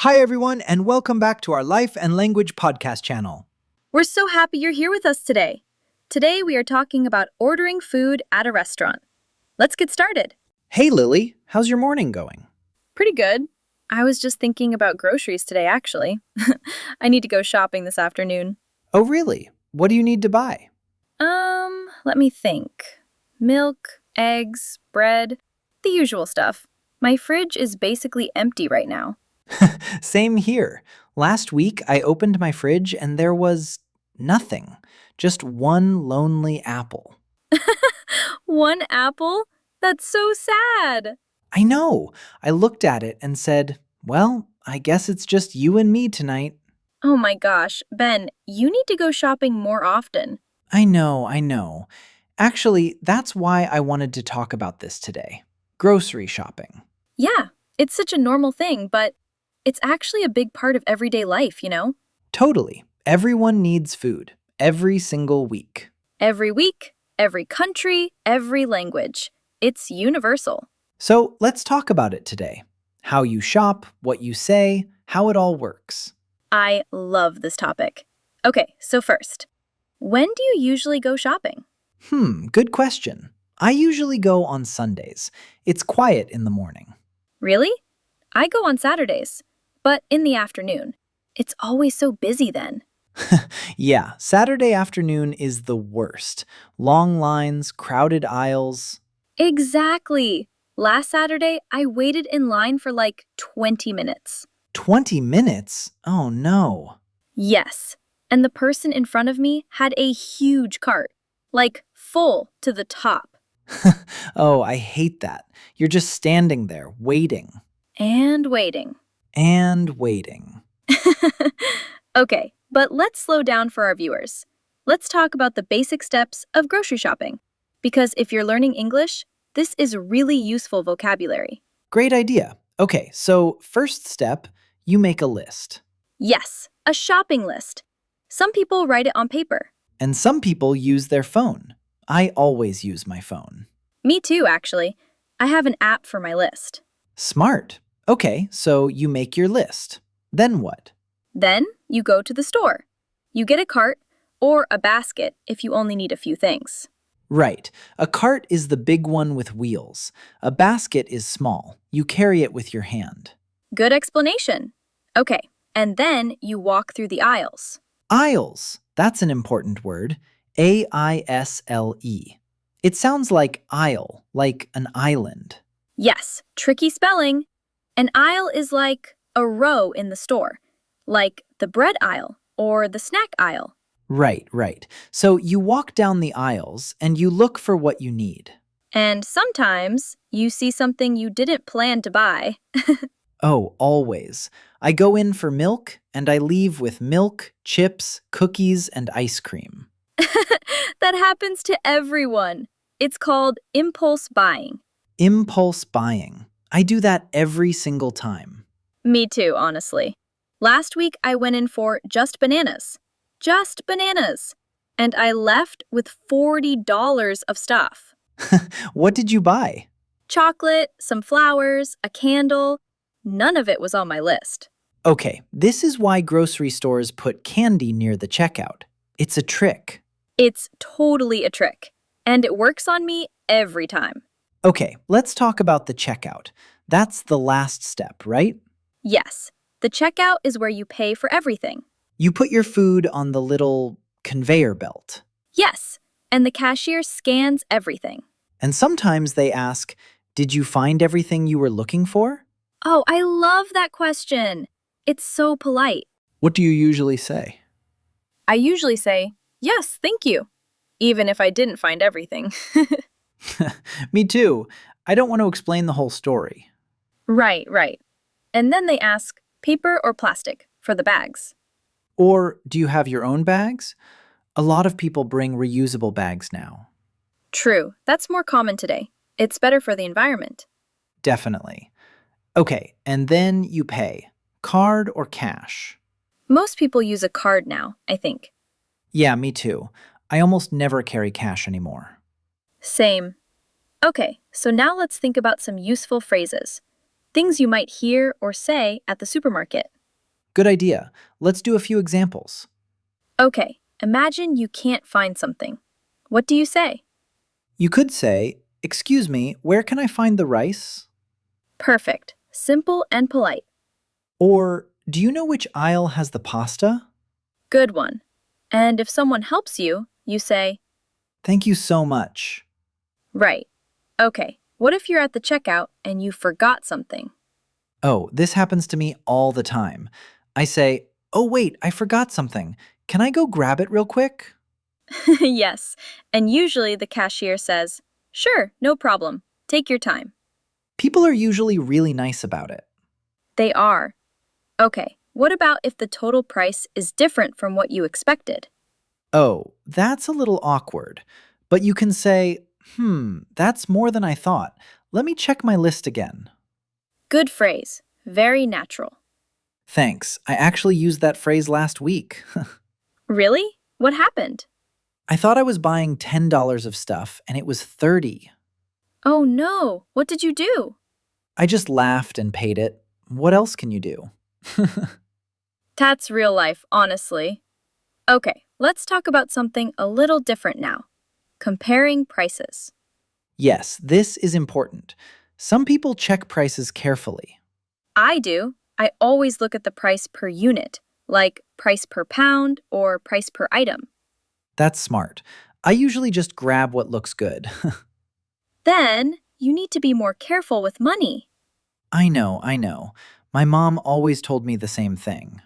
Hi, everyone, and welcome back to our Life and Language podcast channel. We're so happy you're here with us today. Today we are talking about ordering food at a restaurant. Let's get started. Hey, Lily, how's your morning going? Pretty good. I was just thinking about groceries today, actually. I need to go shopping this afternoon. Oh, really? What do you need to buy? Let me think. Milk, eggs, bread, the usual stuff. My fridge is basically empty right now. Same here. Last week, I opened my fridge and there was nothing. Just one lonely apple. One apple? That's so sad. I know. I looked at it and said, well, I guess it's just you and me tonight. Oh my gosh, Ben, you need to go shopping more often. I know. Actually, that's why I wanted to talk about this today. Grocery shopping. Yeah, it's such a normal thing, but it's actually a big part of everyday life, you know? Totally. Everyone needs food. Every single week. Every week, every country, every language. It's universal. So let's talk about it today. How you shop, what you say, how it all works. I love this topic. Okay, so first, when do you usually go shopping? Good question. I usually go on Sundays. It's quiet in the morning. Really? I go on Saturdays, but in the afternoon. It's always so busy then. Yeah, Saturday afternoon is the worst. Long lines, crowded aisles. Exactly. Last Saturday, I waited in line for like 20 minutes. 20 minutes? Oh no. Yes, and the person in front of me had a huge cart, like full to the top. Oh, I hate that. You're just standing there, waiting. And waiting. And waiting. Okay, but let's slow down for our viewers. Let's talk about the basic steps of grocery shopping. Because if you're learning English, this is really useful vocabulary. Great idea. Okay, so first step, you make a list. Yes, a shopping list. Some people write it on paper. And some people use their phone. I always use my phone. Me too, actually. I have an app for my list. Smart. Okay, so you make your list. Then what? Then you go to the store. You get a cart or a basket if you only need a few things. Right. A cart is the big one with wheels. A basket is small. You carry it with your hand. Good explanation. Okay, and then you walk through the aisles. Aisles. That's an important word. A-I-S-L-E. It sounds like aisle, like an island. Yes, tricky spelling. An aisle is like a row in the store, like the bread aisle or the snack aisle. Right. So you walk down the aisles and you look for what you need. And sometimes you see something you didn't plan to buy. Oh, always. I go in for milk and I leave with milk, chips, cookies, and ice cream. That happens to everyone. It's called impulse buying. Impulse buying. I do that every single time. Me too, honestly. Last week I went in for just bananas. Just bananas. And I left with $40 of stuff. What did you buy? Chocolate, some flowers, a candle. None of it was on my list. Okay, this is why grocery stores put candy near the checkout. It's a trick. It's totally a trick. And it works on me every time. Okay, let's talk about the checkout. That's the last step, right? Yes, the checkout is where you pay for everything. You put your food on the little conveyor belt. Yes, and the cashier scans everything. And sometimes they ask, did you find everything you were looking for? Oh, I love that question. It's so polite. What do you usually say? I usually say, yes, thank you, even if I didn't find everything. Me too. I don't want to explain the whole story. Right. And then they ask, paper or plastic for the bags. Or do you have your own bags? A lot of people bring reusable bags now. True, that's more common today. It's better for the environment. Definitely. Okay, and then you pay. Card or cash? Most people use a card now, I think. Yeah, me too. I almost never carry cash anymore. Same. Okay, so now let's think about some useful phrases. Things you might hear or say at the supermarket. Good idea. Let's do a few examples. Okay, imagine you can't find something. What do you say? You could say, "Excuse me, where can I find the rice?" Perfect. Simple and polite. Or, "Do you know which aisle has the pasta?" Good one. And if someone helps you, you say, Thank you so much. right. Okay, what if you're at the checkout and you forgot something? Oh, this happens to me all the time. I say, "Oh, wait, I forgot something. Can I go grab it real quick?" Yes, and usually the cashier says, sure, no problem. Take your time. People are usually really nice about it. They are. Okay, what about if the total price is different from what you expected? Oh, that's a little awkward. But you can say, that's more than I thought. Let me check my list again. Good phrase. Very natural. Thanks. I actually used that phrase last week. Really? What happened? I thought I was buying $10 of stuff and it was 30. Oh no, what did you do? I just laughed and paid it. What else can you do? That's real life, honestly. Okay, let's talk about something a little different now. Comparing prices. Yes, this is important. Some people check prices carefully. I do. I always look at the price per unit, like price per pound or price per item. That's smart. I usually just grab what looks good. Then, you need to be more careful with money. I know. My mom always told me the same thing.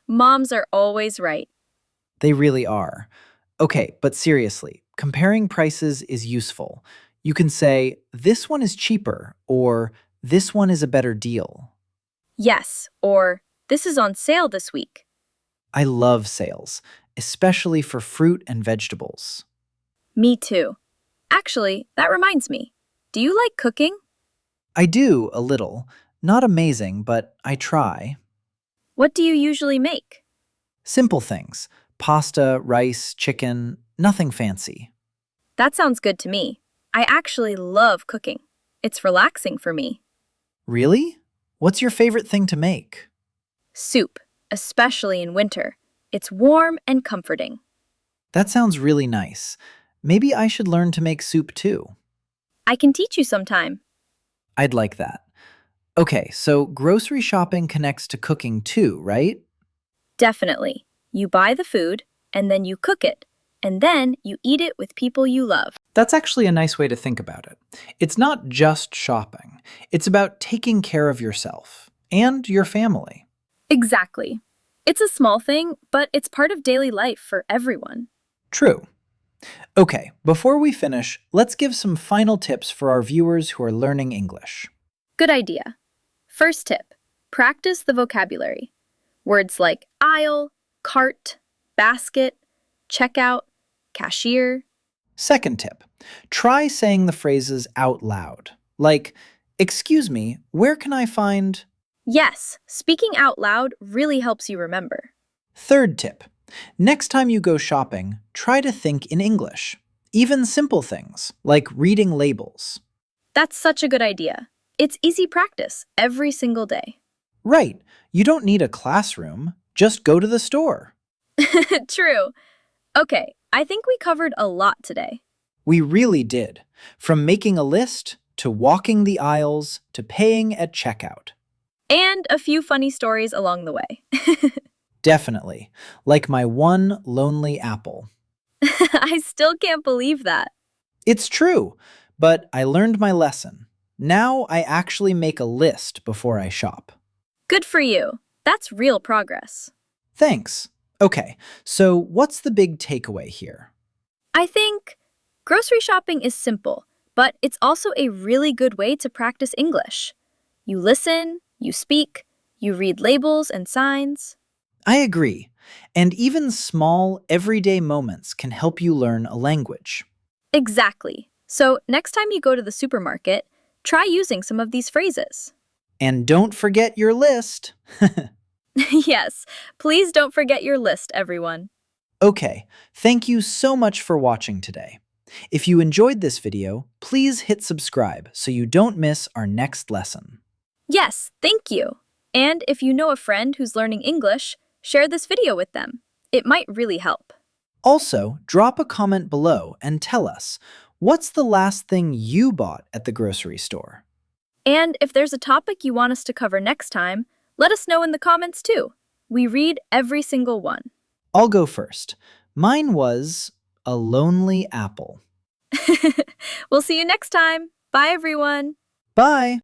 Moms are always right. They really are. Okay, but seriously, comparing prices is useful. You can say, "This one is cheaper," or "This one is a better deal." Yes, or this is on sale this week. I love sales, especially for fruit and vegetables. Me too. Actually, that reminds me. Do you like cooking? I do, a little. Not amazing, but I try. What do you usually make? Simple things: pasta, rice, chicken, nothing fancy. That sounds good to me. I actually love cooking. It's relaxing for me. Really? What's your favorite thing to make? Soup, especially in winter. It's warm and comforting. That sounds really nice. Maybe I should learn to make soup too. I can teach you sometime. I'd like that. Okay, so grocery shopping connects to cooking too, right? Definitely. You buy the food, and then you cook it, and then you eat it with people you love. That's actually a nice way to think about it. It's not just shopping, it's about taking care of yourself and your family. Exactly. It's a small thing, but it's part of daily life for everyone. True. Okay, before we finish, let's give some final tips for our viewers who are learning English. Good idea. First tip, practice the vocabulary. Words like aisle, cart, basket, checkout, cashier. Second tip, try saying the phrases out loud. Like, "Excuse me, where can I find?" Yes, speaking out loud really helps you remember. Third tip, next time you go shopping, try to think in English. Even simple things, like reading labels. That's such a good idea. It's easy practice every single day. Right, you don't need a classroom, just go to the store. True. Okay, I think we covered a lot today. We really did. From making a list, to walking the aisles, to paying at checkout. And a few funny stories along the way. Definitely. Like my one lonely apple. I still can't believe that. It's true, but I learned my lesson. Now I actually make a list before I shop. Good for you. That's real progress. Thanks. Okay, so what's the big takeaway here? I think grocery shopping is simple, but it's also a really good way to practice English. You listen, you speak, you read labels and signs. I agree. And even small, everyday moments can help you learn a language. Exactly. So next time you go to the supermarket, try using some of these phrases. And don't forget your list. Yes, please don't forget your list, everyone. Okay, thank you so much for watching today. If you enjoyed this video, please hit subscribe so you don't miss our next lesson. Yes, thank you. And if you know a friend who's learning English, share this video with them. It might really help. Also, drop a comment below and tell us, what's the last thing you bought at the grocery store? And if there's a topic you want us to cover next time, let us know in the comments too. We read every single one. I'll go first. Mine was a lonely apple. We'll see you next time. Bye, everyone. Bye!